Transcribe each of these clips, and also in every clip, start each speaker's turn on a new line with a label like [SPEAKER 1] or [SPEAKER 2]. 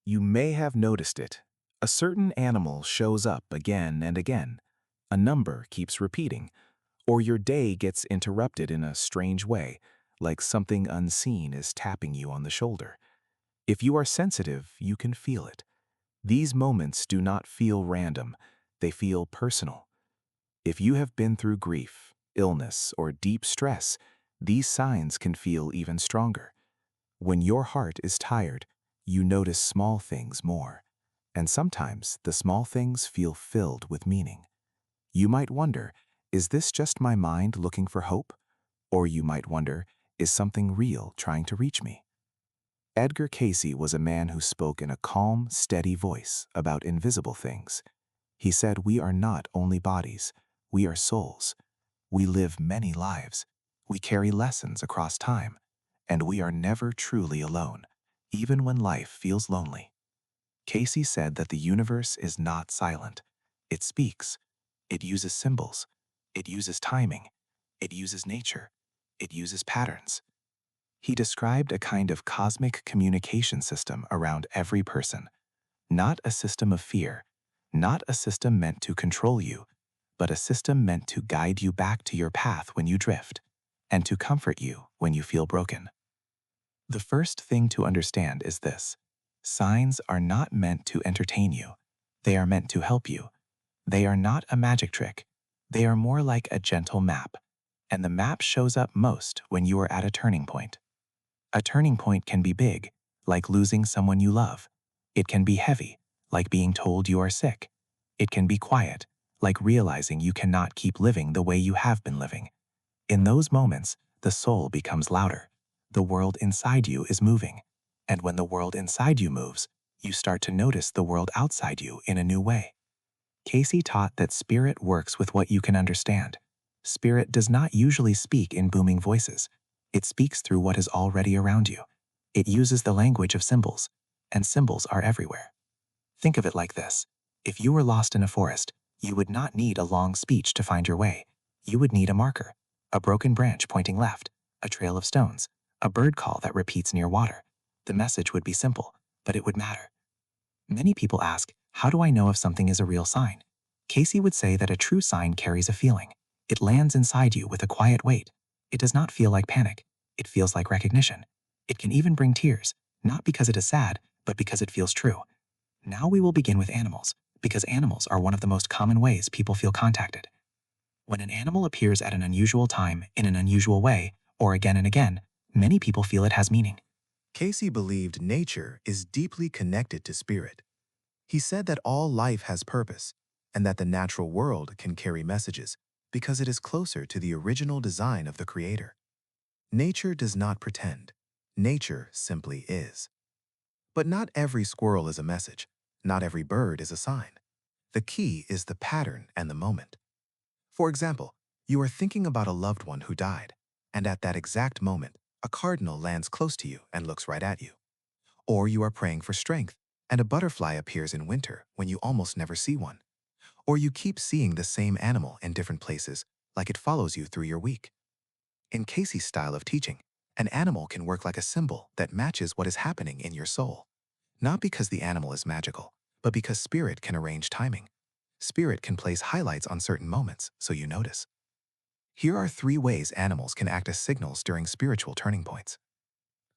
[SPEAKER 1] You may have noticed it. A certain animal shows up again and again. A number keeps repeating. Or your day gets interrupted in a strange way, like something unseen is tapping you on the shoulder. If you are sensitive, you can feel it. These moments do not feel random. They feel personal. If you have been through grief, illness, or deep stress, these signs can feel even stronger. When your heart is tired, you notice small things more. And sometimes the small things feel filled with meaning. You might wonder, is this just my mind looking for hope? Or you might wonder, is something real trying to reach me? Edgar Cayce was a man who spoke in a calm, steady voice about invisible things. He said, "We are not only bodies, we are souls. We live many lives. We carry lessons across time. And we are never truly alone, even when life feels lonely." Cayce said that the universe is not silent. It speaks. It uses symbols. It uses timing. It uses nature. It uses patterns. He described a kind of cosmic communication system around every person. Not a system of fear, not a system meant to control you, but a system meant to guide you back to your path when you drift, and to comfort you when you feel broken. The first thing to understand is this: signs are not meant to entertain you. They are meant to help you. They are not a magic trick. They are more like a gentle map, and the map shows up most when you are at a turning point. A turning point can be big, like losing someone you love. It can be heavy, like being told you are sick. It can be quiet, like realizing you cannot keep living the way you have been living. In those moments, the soul becomes louder. The world inside you is moving. And when the world inside you moves, you start to notice the world outside you in a new way. Cayce taught that spirit works with what you can understand. Spirit does not usually speak in booming voices. It speaks through what is already around you. It uses the language of symbols, and symbols are everywhere. Think of it like this. If you were lost in a forest, you would not need a long speech to find your way. You would need a marker, a broken branch pointing left, a trail of stones, a bird call that repeats near water. The message would be simple, but it would matter. Many people ask, how do I know if something is a real sign? Cayce would say that a true sign carries a feeling. It lands inside you with a quiet weight. It does not feel like panic. It feels like recognition. It can even bring tears, not because it is sad, but because it feels true. Now we will begin with animals, because animals are one of the most common ways people feel contacted. When an animal appears at an unusual time, in an unusual way, or again and again, many people feel it has meaning.
[SPEAKER 2] Cayce believed nature is deeply connected to spirit. He said that all life has purpose, and that the natural world can carry messages because it is closer to the original design of the Creator. Nature does not pretend. Nature simply is. But not every squirrel is a message. Not every bird is a sign. The key is the pattern and the moment. For example, you are thinking about a loved one who died, and at that exact moment, a cardinal lands close to you and looks right at you. Or you are praying for strength, and a butterfly appears in winter when you almost never see one. Or you keep seeing the same animal in different places, like it follows you through your week. In Cayce's style of teaching, an animal can work like a symbol that matches what is happening in your soul. Not because the animal is magical, but because spirit can arrange timing. Spirit can place highlights on certain moments so you notice. Here are 3 ways animals can act as signals during spiritual turning points.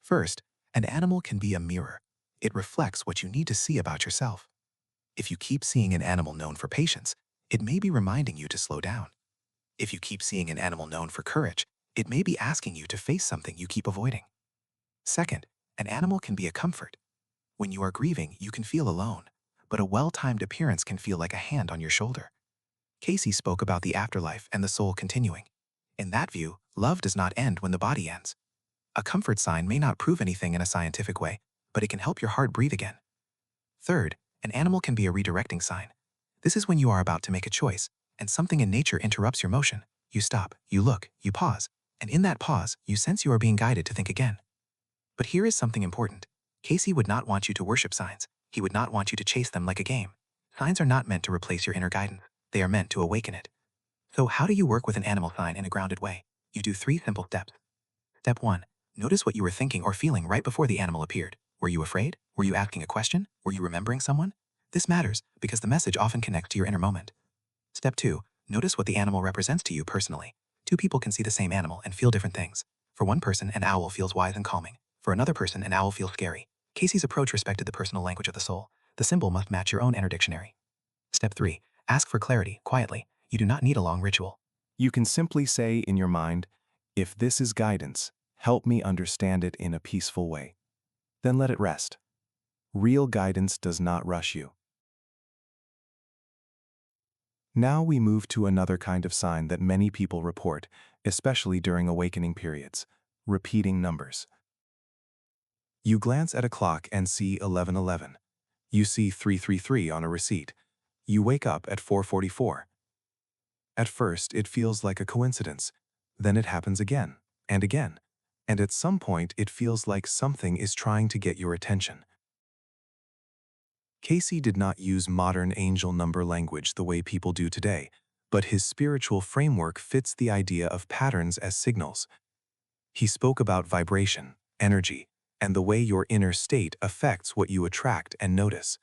[SPEAKER 2] First, an animal can be a mirror. It reflects what you need to see about yourself. If you keep seeing an animal known for patience, it may be reminding you to slow down. If you keep seeing an animal known for courage, it may be asking you to face something you keep avoiding. Second, an animal can be a comfort. When you are grieving, you can feel alone, but a well-timed appearance can feel like a hand on your shoulder. Cayce spoke about the afterlife and the soul continuing. In that view, love does not end when the body ends. A comfort sign may not prove anything in a scientific way, but it can help your heart breathe again. Third, an animal can be a redirecting sign. This is when you are about to make a choice, and something in nature interrupts your motion. You stop, you look, you pause, and in that pause, you sense you are being guided to think again. But here is something important. Cayce would not want you to worship signs. He would not want you to chase them like a game. Signs are not meant to replace your inner guidance. They are meant to awaken it. So how do you work with an animal sign in a grounded way? You do 3 simple steps. Step 1. Notice what you were thinking or feeling right before the animal appeared. Were you afraid? Were you asking a question? Were you remembering someone? This matters because the message often connects to your inner moment. Step 2. Notice what the animal represents to you personally. Two people can see the same animal and feel different things. For one person, an owl feels wise and calming. For another person, an owl feels scary. Cayce's approach respected the personal language of the soul. The symbol must match your own inner dictionary. Step 3. Ask for clarity, quietly. You do not need a long ritual.
[SPEAKER 1] You can simply say in your mind, if this is guidance, help me understand it in a peaceful way. Then let it rest. Real guidance does not rush you. Now we move to another kind of sign that many people report, especially during awakening periods: repeating numbers. You glance at a clock and see 1111. You see 333 on a receipt. You wake up at 4:44. At first, it feels like a coincidence. Then it happens again and again. And at some point, it feels like something is trying to get your attention. Cayce did not use modern angel number language the way people do today, but his spiritual framework fits the idea of patterns as signals. He spoke about vibration, energy, and the way your inner state affects what you attract and notice.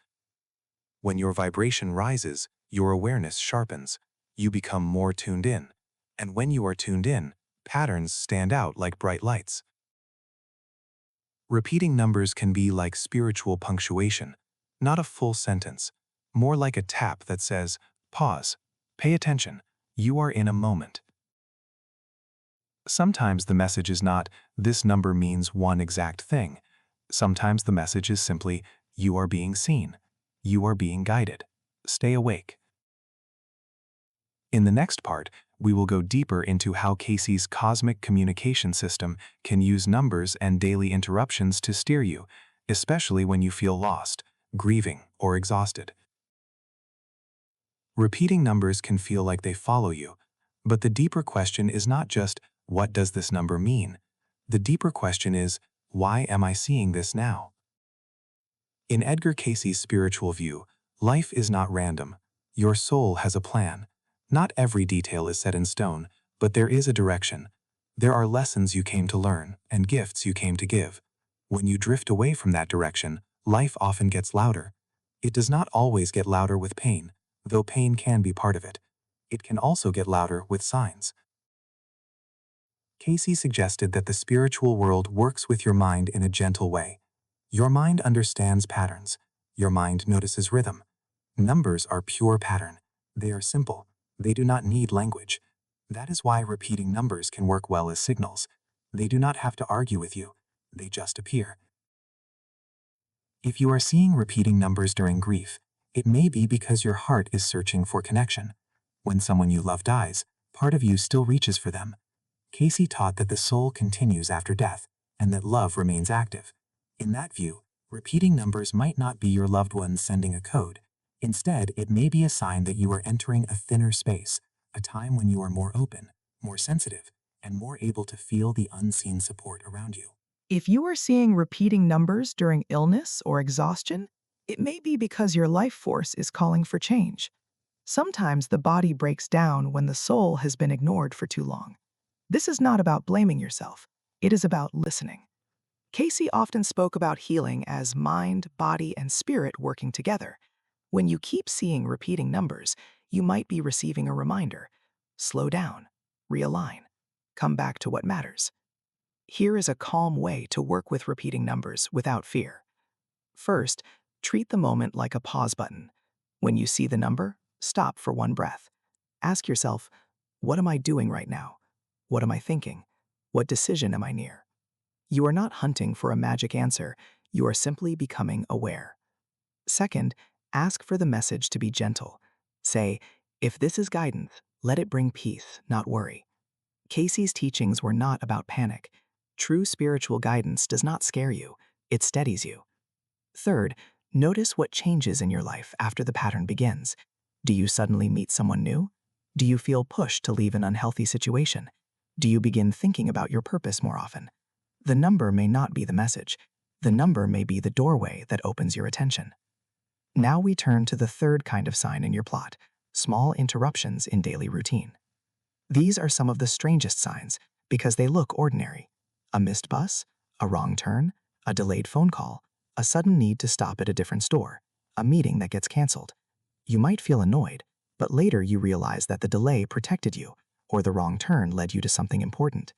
[SPEAKER 1] When your vibration rises, your awareness sharpens. You become more tuned in. And when you are tuned in, patterns stand out like bright lights. Repeating numbers can be like spiritual punctuation, not a full sentence, more like a tap that says, pause, pay attention, you are in a moment. Sometimes the message is not, this number means one exact thing. Sometimes the message is simply, you are being seen, you are being guided, stay awake. In the next part, we will go deeper into how Cayce's cosmic communication system can use numbers and daily interruptions to steer you, especially when you feel lost, grieving, or exhausted. Repeating numbers can feel like they follow you, but the deeper question is not just, what does this number mean? The deeper question is, why am I seeing this now? In Edgar Cayce's spiritual view, life is not random. Your soul has a plan. Not every detail is set in stone, but there is a direction. There are lessons you came to learn and gifts you came to give. When you drift away from that direction, life often gets louder. It does not always get louder with pain, though pain can be part of it. It can also get louder with signs. Cayce suggested that the spiritual world works with your mind in a gentle way. Your mind understands patterns. Your mind notices rhythm. Numbers are pure pattern. They are simple. They do not need language. That is why repeating numbers can work well as signals. They do not have to argue with you. They just appear. If you are seeing repeating numbers during grief, it may be because your heart is searching for connection. When someone you love dies, part of you still reaches for them. Cayce taught that the soul continues after death, and that love remains active. In that view, repeating numbers might not be your loved ones sending a code. Instead, it may be a sign that you are entering a thinner space, a time when you are more open, more sensitive, and more able to feel the unseen support around you.
[SPEAKER 3] If you are seeing repeating numbers during illness or exhaustion, it may be because your life force is calling for change. Sometimes the body breaks down when the soul has been ignored for too long. This is not about blaming yourself. It is about listening. Cayce often spoke about healing as mind, body, and spirit working together. When you keep seeing repeating numbers, you might be receiving a reminder. Slow down, realign, come back to what matters. Here is a calm way to work with repeating numbers without fear. First, treat the moment like a pause button. When you see the number, stop for one breath. Ask yourself, what am I doing right now? What am I thinking? What decision am I near? You are not hunting for a magic answer. You are simply becoming aware. Second, ask for the message to be gentle. Say, if this is guidance, let it bring peace, not worry. Cayce's teachings were not about panic. True spiritual guidance does not scare you, it steadies you. Third, notice what changes in your life after the pattern begins. Do you suddenly meet someone new? Do you feel pushed to leave an unhealthy situation? Do you begin thinking about your purpose more often? The number may not be the message. The number may be the doorway that opens your attention. Now we turn to the third kind of sign in your plot: small interruptions in daily routine. These are some of the strangest signs because they look ordinary. A missed bus, a wrong turn, a delayed phone call, a sudden need to stop at a different store, a meeting that gets canceled. You might feel annoyed, but later you realize that the delay protected you, or the wrong turn led you to something important.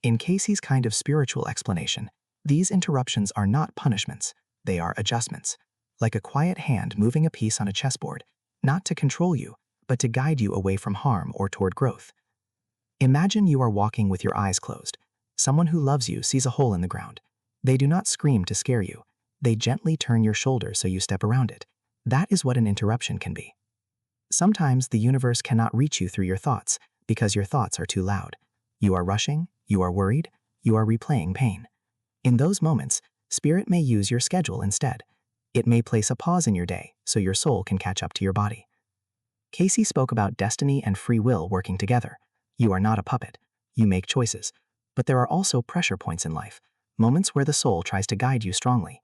[SPEAKER 3] In Cayce's kind of spiritual explanation, these interruptions are not punishments, they are adjustments, like a quiet hand moving a piece on a chessboard, not to control you, but to guide you away from harm or toward growth. Imagine you are walking with your eyes closed. Someone who loves you sees a hole in the ground. They do not scream to scare you. They gently turn your shoulder so you step around it. That is what an interruption can be. Sometimes the universe cannot reach you through your thoughts because your thoughts are too loud. You are rushing, you are worried, you are replaying pain. In those moments, Spirit may use your schedule instead. It may place a pause in your day so your soul can catch up to your body. Cayce spoke about destiny and free will working together. You are not a puppet. You make choices. But there are also pressure points in life, moments where the soul tries to guide you strongly.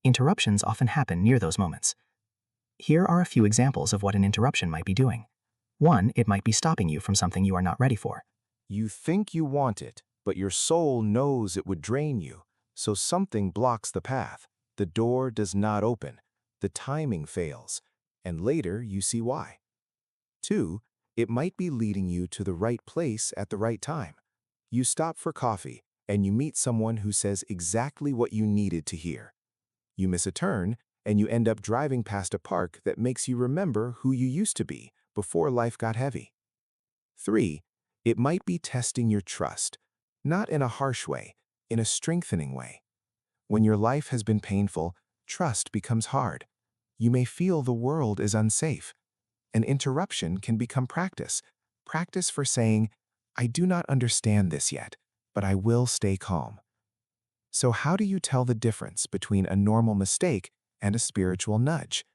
[SPEAKER 3] Interruptions often happen near those moments. Here are a few examples of what an interruption might be doing. 1. It might be stopping you from something you are not ready for.
[SPEAKER 1] You think you want it, but your soul knows it would drain you, so something blocks the path. The door does not open, the timing fails, and later you see why. 2. It might be leading you to the right place at the right time. You stop for coffee, and you meet someone who says exactly what you needed to hear. You miss a turn, and you end up driving past a park that makes you remember who you used to be before life got heavy. 3. It might be testing your trust, not in a harsh way, in a strengthening way. When your life has been painful, trust becomes hard. You may feel the world is unsafe. An interruption can become practice. Practice for saying, I do not understand this yet, but I will stay calm. So how do you tell the difference between a normal mistake and a spiritual nudge?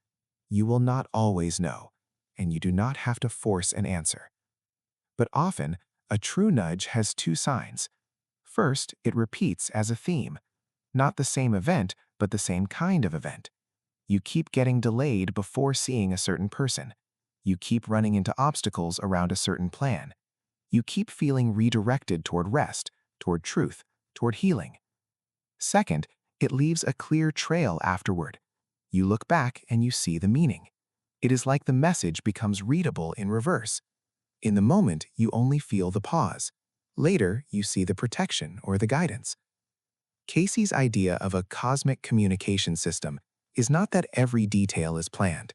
[SPEAKER 1] You will not always know, and you do not have to force an answer. But often, a true nudge has 2 signs. First, it repeats as a theme. Not the same event, but the same kind of event. You keep getting delayed before seeing a certain person. You keep running into obstacles around a certain plan. You keep feeling redirected toward rest, toward truth, toward healing. Second, it leaves a clear trail afterward. You look back and you see the meaning. It is like the message becomes readable in reverse. In the moment, you only feel the pause. Later, you see the protection or the guidance. Cayce's idea of a cosmic communication system is not that every detail is planned.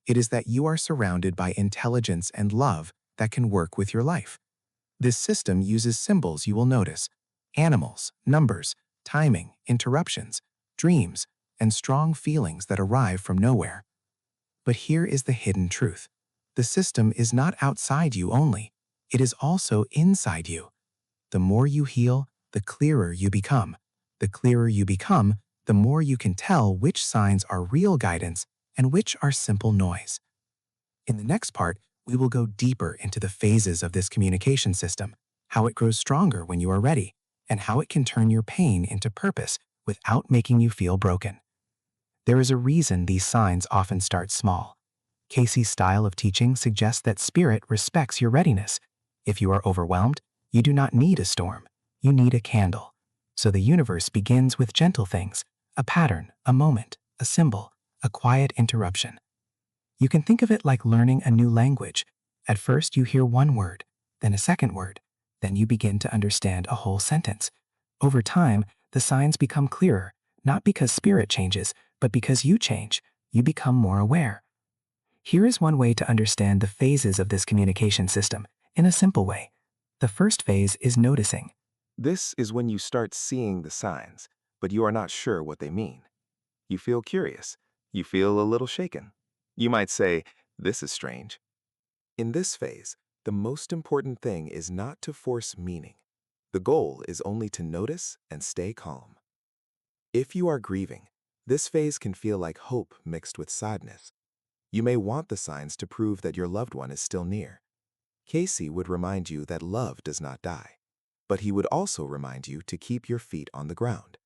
[SPEAKER 1] It is that you are surrounded by intelligence and love that can work with your life. This system uses symbols you will notice: animals, numbers, timing, interruptions, dreams, and strong feelings that arrive from nowhere. But here is the hidden truth. The system is not outside you only. It is also inside you. The more you heal, the clearer you become. The clearer you become, the more you can tell which signs are real guidance and which are simple noise. In the next part, we will go deeper into the phases of this communication system, how it grows stronger when you are ready, and how it can turn your pain into purpose without making you feel broken. There is a reason these signs often start small. Cayce's style of teaching suggests that Spirit respects your readiness. If you are overwhelmed, you do not need a storm. You need a candle. So the universe begins with gentle things: a pattern, a moment, a symbol, a quiet interruption. You can think of it like learning a new language. At first you hear one word, then a second word, then you begin to understand a whole sentence. Over time, the signs become clearer, not because Spirit changes, but because you change. You become more aware. Here is one way to understand the phases of this communication system in a simple way. The first phase is noticing. This is when you start seeing the signs, but you are not sure what they mean. You feel curious. You feel a little shaken. You might say, "This is strange." In this phase, the most important thing is not to force meaning. The goal is only to notice and stay calm. If you are grieving, this phase can feel like hope mixed with sadness. You may want the signs to prove that your loved one is still near. Cayce would remind you that love does not die, but he would also remind you to keep your feet on the ground.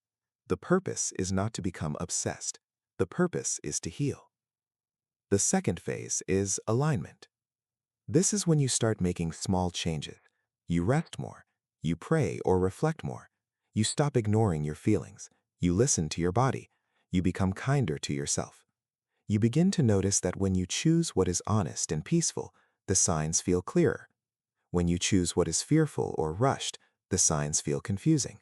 [SPEAKER 1] The purpose is not to become obsessed. The purpose is to heal. The second phase is alignment. This is when you start making small changes. You rest more. You pray or reflect more. You stop ignoring your feelings. You listen to your body.
[SPEAKER 2] You become kinder to yourself. You begin to notice that when you choose what is honest and peaceful, the signs feel clearer. When you choose what is fearful or rushed, the signs feel confusing.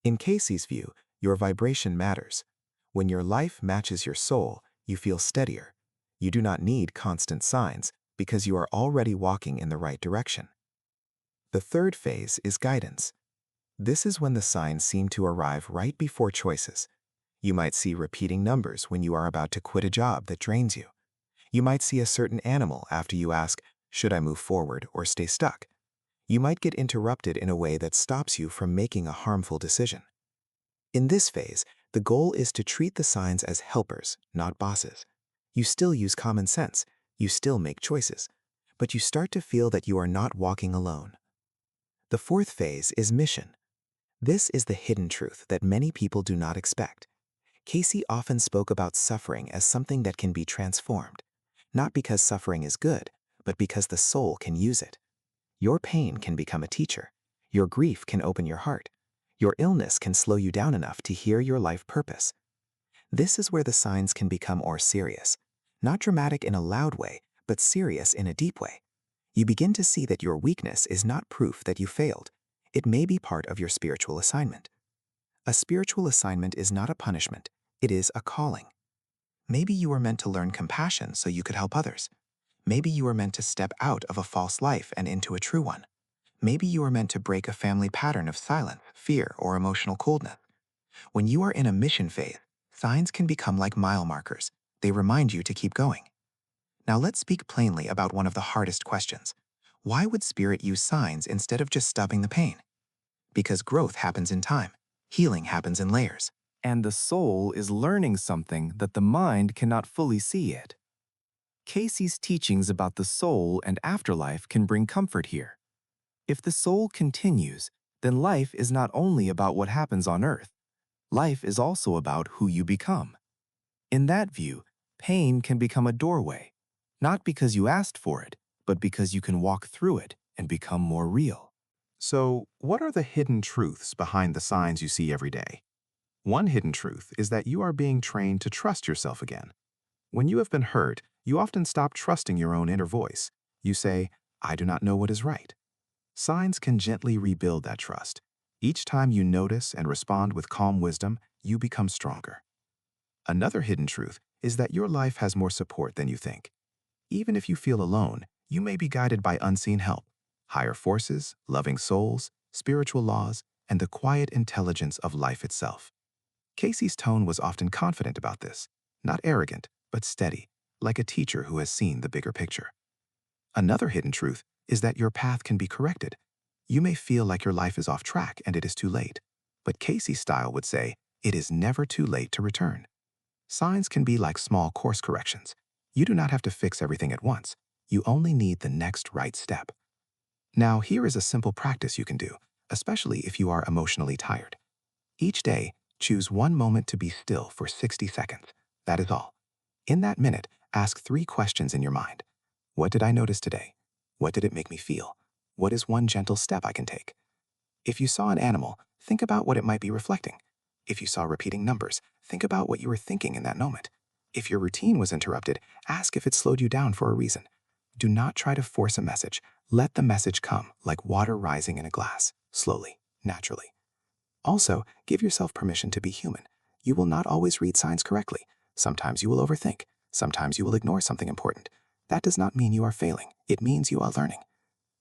[SPEAKER 2] In Cayce's view, your vibration matters. When your life matches your soul, you feel steadier. You do not need constant signs because you are already walking in the right direction. The third phase is guidance. This is when the signs seem to arrive right before choices. You might see repeating numbers when you are about to quit a job that drains you. You might see a certain animal after you ask, should I move forward or stay stuck? You might get interrupted in a way that stops you from making a harmful decision. In this phase, the goal is to treat the signs as helpers, not bosses. You still use common sense, you still make choices, but you start to feel that you are not walking alone. The fourth phase is mission. This is the hidden truth that many people do not expect. Cayce often spoke about suffering as something that can be transformed, not because suffering is good, but because the soul can use it. Your pain can become a teacher. Your grief can open your heart. Your illness can slow you down enough to hear your life purpose. This is where the signs can become more serious. Not dramatic in a loud way, but serious in a deep way. You begin to see that your weakness is not proof that you failed. It may be part of your spiritual assignment. A spiritual assignment is not a punishment. It is a calling. Maybe you were meant to learn compassion so you could help others. Maybe you were meant to step out of a false life and into a true one. Maybe you were meant to break a family pattern of silence, fear, or emotional coldness. When you are in a mission phase, signs can become like mile markers. They remind you to keep going. Now let's speak plainly about one of the hardest questions. Why would spirit use signs instead of just stopping the pain? Because growth happens in time. Healing happens in layers.
[SPEAKER 1] And the soul is learning something that the mind cannot fully see yet. Cayce's teachings about the soul and afterlife can bring comfort here. If the soul continues, then life is not only about what happens on earth. Life is also about who you become. In that view, pain can become a doorway, not because you asked for it, but because you can walk through it and become more real. So, what are the hidden truths behind the signs you see every day? One hidden truth is that you are being trained to trust yourself again. When you have been hurt, you often stop trusting your own inner voice. You say, I do not know what is right. Signs can gently rebuild that trust. Each time you notice and respond with calm wisdom, you become stronger. Another hidden truth is that your life has more support than you think. Even if you feel alone, you may be guided by unseen help, higher forces, loving souls, spiritual laws, and the quiet intelligence of life itself. Cayce's tone was often confident about this, not arrogant, but steady, like a teacher who has seen the bigger picture. Another hidden truth is that your path can be corrected. You may feel like your life is off track and it is too late, but Cayce's style would say, it is never too late to return. Signs can be like small course corrections. You do not have to fix everything at once. You only need the next right step. Now, here is a simple practice you can do, especially if you are emotionally tired. Each day, choose one moment to be still for 60 seconds. That is all. In that minute, ask 3 questions in your mind. What did I notice today? What did it make me feel? What is one gentle step I can take? If you saw an animal, think about what it might be reflecting. If you saw repeating numbers, think about what you were thinking in that moment. If your routine was interrupted, ask if it slowed you down for a reason. Do not try to force a message. Let the message come like water rising in a glass, slowly, naturally. Also, give yourself permission to be human. You will not always read signs correctly. Sometimes you will overthink. Sometimes you will ignore something important. That does not mean you are failing. It means you are learning.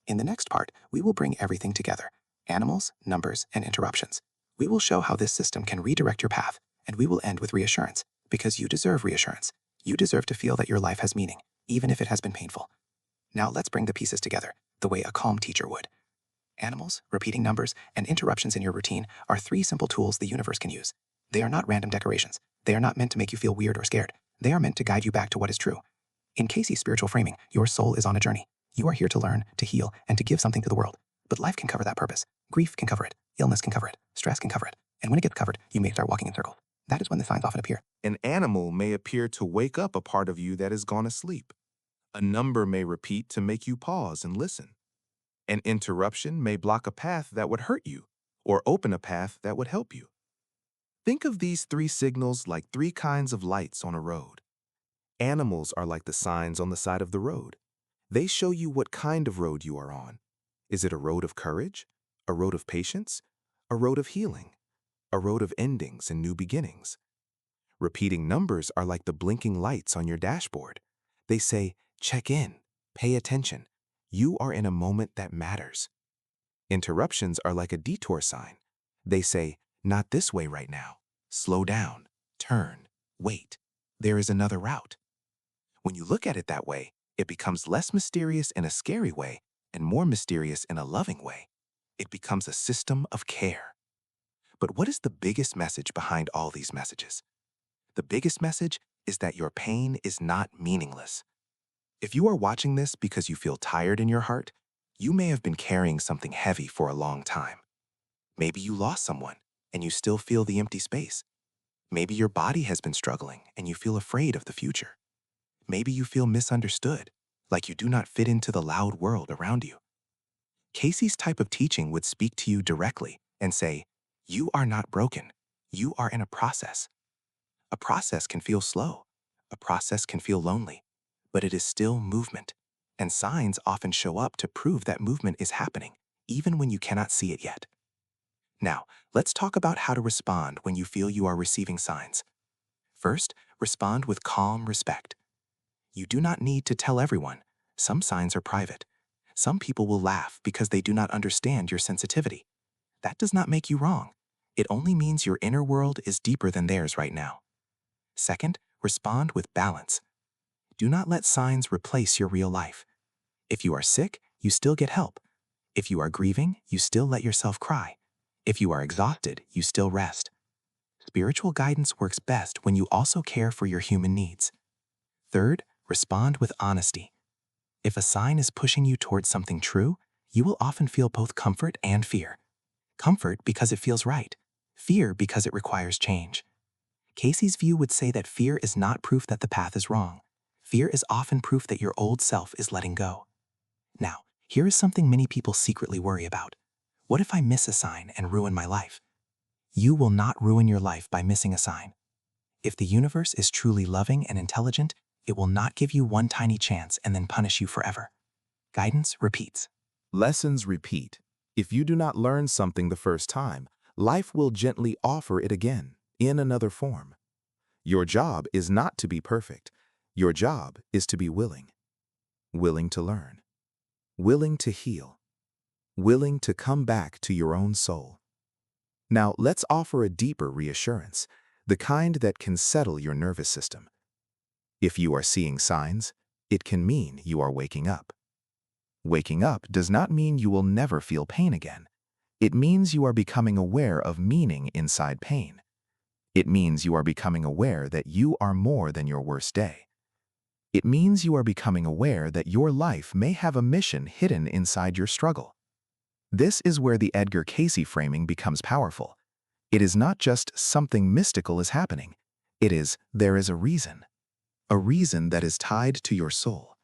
[SPEAKER 1] In the next part, we will bring everything together: animals, numbers, and interruptions. We will show how this system can redirect your path, and we will end with reassurance, because you deserve reassurance. You deserve to feel that your life has meaning, even if it has been painful. Now let's bring the pieces together, the way a calm teacher would. Animals, repeating numbers, and interruptions in your routine are 3 simple tools the universe can use. They are not random decorations. They are not meant to make you feel weird or scared. They are meant to guide you back to what is true. In Cayce's spiritual framing, your soul is on a journey. You are here to learn, to heal, and to give something to the world. But life can cover that purpose. Grief can cover it. Illness can cover it. Stress can cover it. And when it gets covered, you may start walking in circles. That is when the signs often appear.
[SPEAKER 4] An animal may appear to wake up a part of you that has gone asleep. A number may repeat to make you pause and listen. An interruption may block a path that would hurt you or open a path that would help you. Think of these three signals like three kinds of lights on a road. Animals are like the signs on the side of the road. They show you what kind of road you are on. Is it a road of courage? A road of patience? A road of healing? A road of endings and new beginnings? Repeating numbers are like the blinking lights on your dashboard. They say, check in, pay attention. You are in a moment that matters. Interruptions are like a detour sign. They say, not this way right now. Slow down, turn, wait. There is another route. When you look at it that way, it becomes less mysterious in a scary way and more mysterious in a loving way. It becomes a system of care. But what is the biggest message behind all these messages? The biggest message is that your pain is not meaningless. If you are watching this because you feel tired in your heart, you may have been carrying something heavy for a long time. Maybe you lost someone and you still feel the empty space. Maybe your body has been struggling and you feel afraid of the future. Maybe you feel misunderstood, like you do not fit into the loud world around you. Cayce's type of teaching would speak to you directly and say, you are not broken. You are in a process. A process can feel slow. A process can feel lonely, but it is still movement. And signs often show up to prove that movement is happening, even when you cannot see it yet. Now, let's talk about how to respond when you feel you are receiving signs. First, respond with calm respect. You do not need to tell everyone. Some signs are private. Some people will laugh because they do not understand your sensitivity. That does not make you wrong. It only means your inner world is deeper than theirs right now. Second, respond with balance. Do not let signs replace your real life. If you are sick, you still get help. If you are grieving, you still let yourself cry. If you are exhausted, you still rest. Spiritual guidance works best when you also care for your human needs. Third, respond with honesty. If a sign is pushing you towards something true, you will often feel both comfort and fear. Comfort because it feels right. Fear because it requires change. Cayce's view would say that fear is not proof that the path is wrong. Fear is often proof that your old self is letting go. Now, here is something many people secretly worry about. What if I miss a sign and ruin my life? You will not ruin your life by missing a sign. If the universe is truly loving and intelligent, it will not give you one tiny chance and then punish you forever. Guidance repeats.
[SPEAKER 1] Lessons repeat. If you do not learn something the first time, life will gently offer it again, in another form. Your job is not to be perfect. Your job is to be willing. Willing to learn. Willing to heal. Willing to come back to your own soul. Now, let's offer a deeper reassurance, the kind that can settle your nervous system. If you are seeing signs, it can mean you are waking up. Waking up does not mean you will never feel pain again. It means you are becoming aware of meaning inside pain. It means you are becoming aware that you are more than your worst day. It means you are becoming aware that your life may have a mission hidden inside your struggle. This is where the Edgar Cayce framing becomes powerful. It is not just something mystical is happening. It is, there is a reason that is tied to your soul.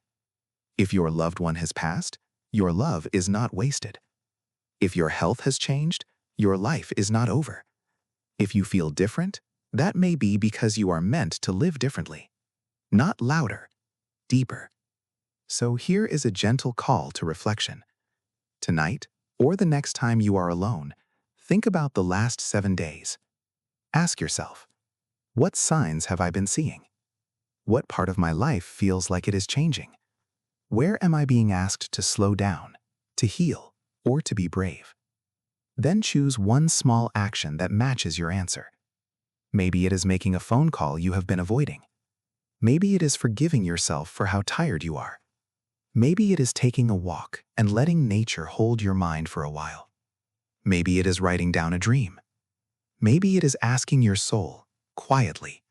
[SPEAKER 1] If your loved one has passed, your love is not wasted. If your health has changed, your life is not over. If you feel different, that may be because you are meant to live differently. Not louder, deeper. So here is a gentle call to reflection. Tonight, or the next time you are alone, think about the last 7 days. Ask yourself, what signs have I been seeing? What part of my life feels like it is changing? Where am I being asked to slow down, to heal, or to be brave? Then choose one small action that matches your answer. Maybe it is making a phone call you have been avoiding. Maybe it is forgiving yourself for how tired you are. Maybe it is taking a walk and letting nature hold your mind for a while. Maybe it is writing down a dream. Maybe it is asking your soul, quietly,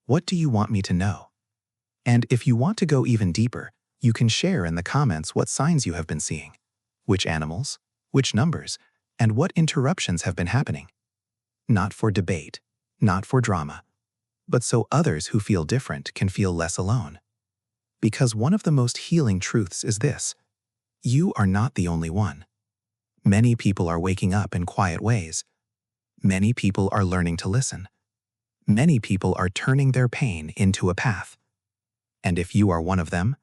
[SPEAKER 1] what do you want me to know? And if you want to go even deeper, you can share in the comments what signs you have been seeing, which animals, which numbers, and what interruptions have been happening. Not for debate, not for drama, but so others who feel different can feel less alone. Because one of the most healing truths is this: you are not the only one. Many people are waking up in quiet ways. Many people are learning to listen.
[SPEAKER 2] Many people are turning their pain into a path. And if you are one of them,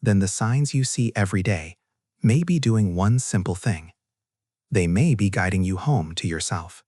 [SPEAKER 2] then the signs you see every day may be doing one simple thing. They may be guiding you home to yourself.